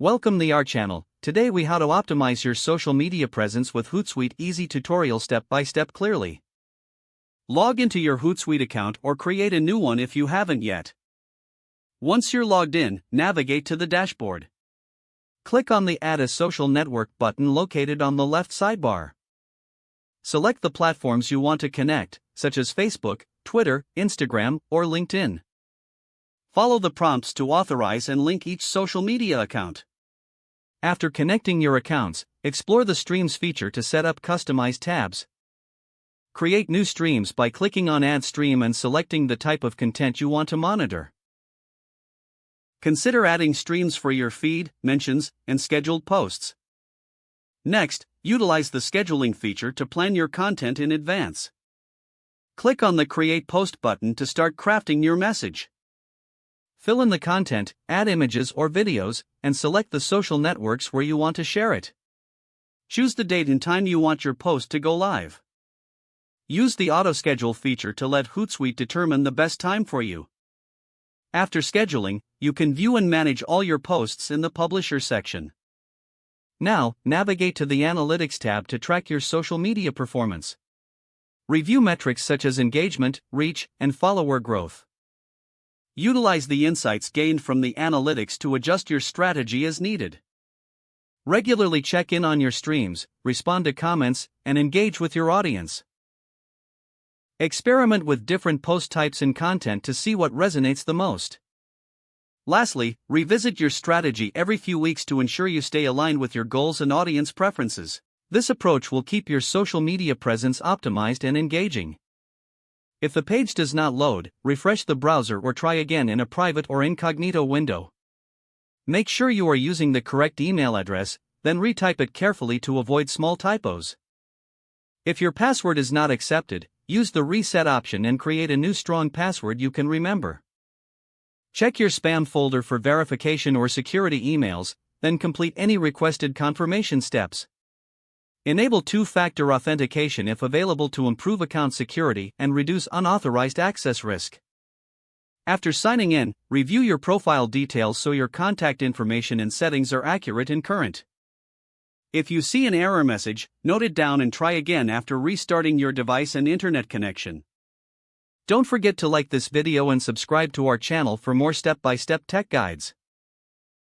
Welcome to our channel. Today we how to optimize your social media presence with Hootsuite easy tutorial step by step clearly. Log into your Hootsuite account or create a new one if you haven't yet. Once you're logged in, navigate to the dashboard. Click on the Add a Social Network button located on the left sidebar. Select the platforms you want to connect, such as Facebook, Twitter, Instagram, or LinkedIn. Follow the prompts to authorize and link each social media account. After connecting your accounts, explore the Streams feature to set up customized tabs. Create new streams by clicking on Add Stream and selecting the type of content you want to monitor. Consider adding streams for your feed, mentions, and scheduled posts. Next, utilize the scheduling feature to plan your content in advance. Click on the Create Post button to start crafting your message. Fill in the content, add images or videos, and select the social networks where you want to share it. Choose the date and time you want your post to go live. Use the auto-schedule feature to let Hootsuite determine the best time for you. After scheduling, you can view and manage all your posts in the Publisher section. Now, navigate to the Analytics tab to track your social media performance. Review metrics such as engagement, reach, and follower growth. Utilize the insights gained from the analytics to adjust your strategy as needed. Regularly check in on your streams, respond to comments, and engage with your audience. Experiment with different post types and content to see what resonates the most. Lastly, revisit your strategy every few weeks to ensure you stay aligned with your goals and audience preferences. This approach will keep your social media presence optimized and engaging. If the page does not load, refresh the browser or try again in a private or incognito window. Make sure you are using the correct email address, then retype it carefully to avoid small typos. If your password is not accepted, use the reset option and create a new strong password you can remember. Check your spam folder for verification or security emails, then complete any requested confirmation steps. Enable two-factor authentication if available to improve account security and reduce unauthorized access risk. After signing in, review your profile details so your contact information and settings are accurate and current. If you see an error message, note it down and try again after restarting your device and internet connection. Don't forget to like this video and subscribe to our channel for more step-by-step tech guides.